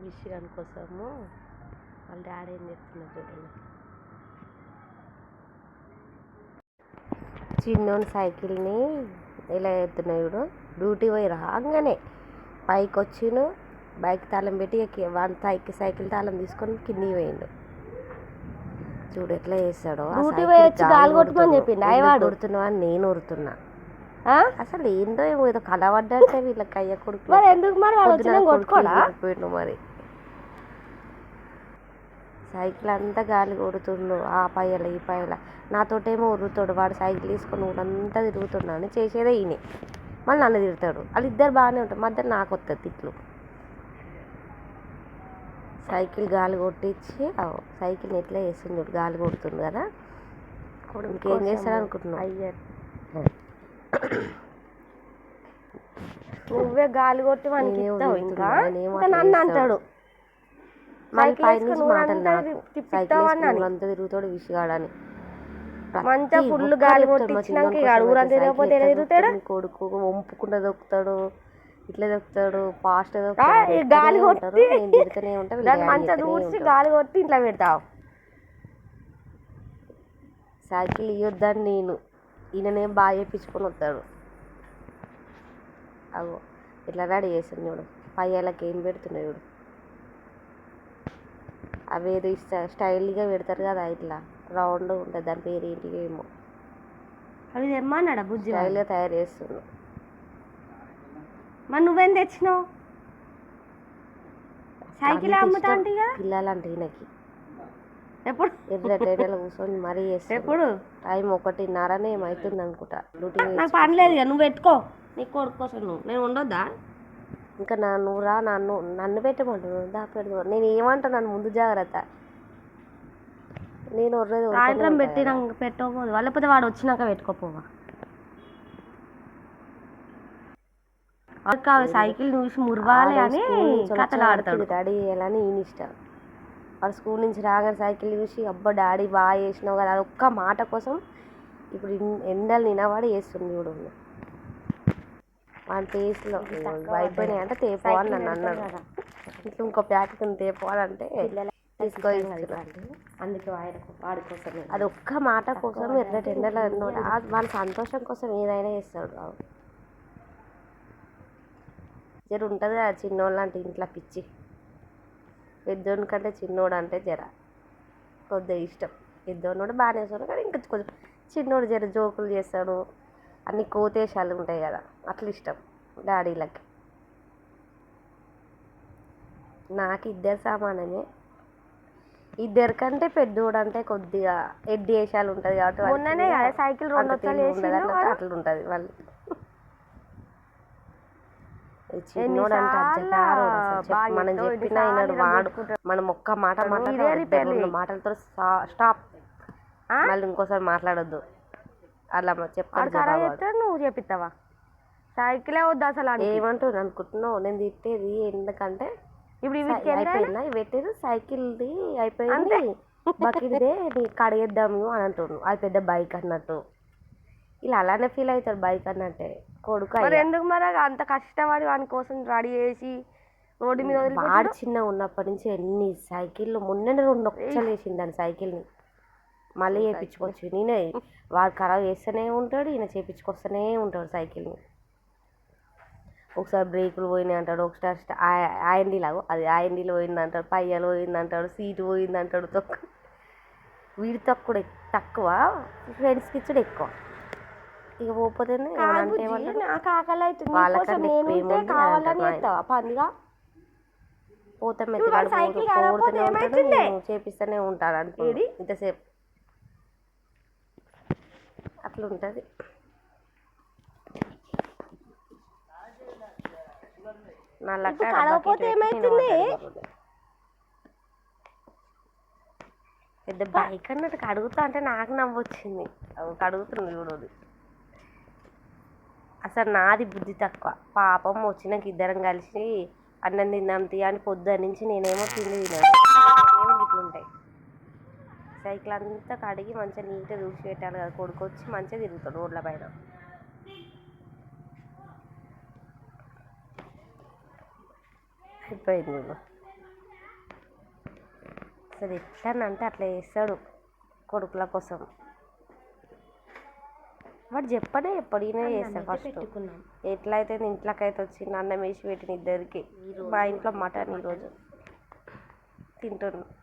విషయం కోసము వాళ్ళ డాడీ ఏం చెప్తున్నారు చూడండి. చిన్నోని సైకిల్ని ఇలా ఎత్తున్నాడు. డ్యూటీ పోయి రాగానే పైకి వచ్చిను, బైక్ తాళం పెట్టి వాడి సైకిల్ తాళం తీసుకొని కింది పోయిండు. చూడు ఎట్లా చేస్తాడో. కొడుతున్నావు అని నేను ఊరుతున్నా. అసలు ఏందో ఏదో కలవడ్డంటే వీళ్ళకి అయ్య కొడుకు పోయిండు. మరి సైకిల్ అంతా గాలి కొడుతుండు, ఆ పైల ఈ పైల. నాతోటేమో ఉరుతాడు, వాడు సైకిల్ తీసుకొని ఊరంతా తిరుగుతున్నాను చేసేదే ఈయన. మళ్ళీ నన్ను తిడతాడు. వాళ్ళిద్దరు బాగానే ఉంటారు, మధ్య నాకు వస్తుంది తిట్లు. సైకిల్ గాలి కొట్టించి సైకిల్ని ఎట్లా వేస్తుంది, గాలి కొడుతుంది కదా. ఇంకేం చేస్తాడు అనుకుంటున్నావు? నువ్వే గాలి కొట్టి ఇంకా నన్ను అంటాడు. ఊరంతా తిరుగుతాడు విసిగాడని. మంచిగా ఫుల్ గాలి కొట్టించినాక ఊరంతా తిరుగుతాడు. కొడుకు వంపుకుండా దొక్కుతాడు, ఇట్లా దొక్కుతాడు, ఫాస్ట్ గాలి కొట్టి మంచిగా దూడ్చి గాలి కొట్టి ఇంట్లో పెడతావు. సైకిల్ ఇవ్వద్దని నేను, ఈయననేం బాగా చేయించుకొని వస్తాడు. అగో ఇట్లా రెడీ చేస్తాను చూడు, పయ్యాలకి ఏం పెడుతున్నాడు చూడు. అవేదో స్టైల్గా పెడతారు కదా, ఇట్లా రౌండ్ ఉంటుంది, దాని పేరు ఏంటికి ఏమో. అవి తెమ్మన్నాడా బుజ్జి? స్టైల్గా తయారు చేస్తున్నాడు. మరి నువ్వేం తెచ్చినావు? సైకిల్ అమ్ముతా అంటే పిల్లలంటే ఈయనకి. ఎప్పుడు ఎర్ర టైడలో కూర్చొని మరీ చేస్తాడు. ఎప్పుడు టైం 1:30 ఏమవుతుంది అనుకుంటా. డ్యూటీ నాకు పని లేదు ఇక, నువ్వు పెట్టుకో నీ కొడుకు కోసం. నేను ఉండొద్దా? ఇంకా నువ్వురా, నన్ను పెట్టమంటాను, దా పెడదు. నేను ఏమంటా, నన్ను ముందు జాగ్రత్త. నేను సాయంత్రం పెట్టకపోదు, వాళ్ళకపోతే వాడు వచ్చినాక పెట్టుకోపోవా. సైకిల్ చూసి మురవాలి అని కథలు ఆడతాడు. డాడీ చేయాలని ఈయన ఇష్టం. వాడు స్కూల్ నుంచి రాగానే సైకిల్ చూసి అబ్బా డాడీ బాగా చేసినావు కదా, అది ఒక్క మాట కోసం ఇప్పుడు ఎండలు నిలబడి వేస్తుంది చూడు. వాడి టేస్ట్లో అయిపోయినాయి అంటే తేపో అని నన్ను అన్నాడు. ఇట్లా ఇంకో ప్యాకెట్ తేపో అని అంటే అందుకే వాడి కోసం అది ఒక్క మాట కోసం ఎర్రటి ఎండలో వాళ్ళ సంతోషం కోసం ఏదైనా చేస్తాడు. జర ఉంటుంది కదా చిన్నోళ్ళు అంటే ఇంట్లో పిచ్చి. పెద్దోడి కంటే చిన్నోడు అంటే జర కొద్దిగా ఇష్టం. పెద్దోడు బాగానే చేస్తాడు కానీ ఇంకా కొంచెం చిన్నోడు జర జోకులు చేస్తాడు, అన్ని కోతేశాలు ఉంటాయి కదా, అట్లా ఇష్టం డాడీలకి. నాకు ఇద్దరు సమానమే. ఇద్దరికంటే పెద్దోడు అంటే కొద్దిగా ఎడ్డి వేషాలు ఉంటుంది కాబట్టి సైకిల్ అట్లా ఉంటుంది వాళ్ళు. చిన్నోడు అంటే మనం చెప్పినా వినడు వాడు. మనం ఒక్క మాట మాటలతో స్టాప్, మళ్ళీ ఇంకోసారి మాట్లాడొద్దు అలా చెప్తాడు. నువ్వు చెప్పిస్తావా? సైకిలే వద్దు అసలు. ఏమంటుంది అనుకుంటున్నావు? నేను తిట్టేది ఎందుకంటే ఇప్పుడు అయిపోయిందా పెట్టేది సైకిల్ది అయిపోయింది, బకెట్దే కడిగేద్దాము అని అంటున్నాను. అది పెద్ద బైక్ అన్నట్టు ఇలా అలానే ఫీల్ అవుతాడు బైక్ అన్నట్టే కొడుకు. ఎందుకు మరి అంత కష్టపడి వాని కోసం రెడీ చేసి రోడ్డు మీద వాడు చిన్న ఉన్నప్పటి నుంచి ఎన్ని సైకిళ్ళు, మొన్న 2 లక్షలు వేసింది దాని సైకిల్ని. మళ్ళీ చేయించుకోవచ్చు నేనే. వాడు ఖరాబ్ చేస్తూనే ఉంటాడు, ఈయన చేయించుకొస్తూనే ఉంటాడు సైకిల్ని. ఒకసారి బ్రేకులు పోయినాయి అంటాడు, ఒకసారి ఆయండీలాగో అది ఆయండీలో పోయిందంటాడు, పయ్యలు పోయిందంటాడు, సీటు పోయిందంటాడు. వీడి తక్కువ ఫ్రెండ్స్కి ఇచ్చాడు ఎక్కువ. ఇక పోతే పోతే చేపిస్తూనే ఉంటాడు అనుకోండి ఇంతసేపు. అట్లుంటుంది. పెద్ద బైక్ అన్నట్టు కడుగుతా అంటే నాకు నవ్వొచ్చింది. కడుగుతుంది చూడదు. అసలు నాది బుద్ధి తక్కువ. పాపం వచ్చినాక ఇద్దరం కలిసి అన్నం తిందాం తీ అని పొద్దున్న నుంచి నేనేమో తిన్నాను. ఇట్లుంటాయి సైకిల్ అంతా కడిగి మంచిగా నీట్గా దూసి పెట్టాలి కదా. కొడుకు వచ్చి మంచిగా తిరుగుతాడు రోడ్ల పైన. అయిపోయింది. అసలు ఎట్లా అంటే అట్లా చేస్తాడు కొడుకుల కోసం. వాడు చెప్పనే ఎప్పుడు ఈయన చేస్తాడు ఫస్ట్. ఎట్లయితే ఇంట్లోకైతే వచ్చింది అన్నం వేసి పెట్టిన ఇద్దరికి. మా ఇంట్లో మటన్ ఈరోజు తింటున్నాను.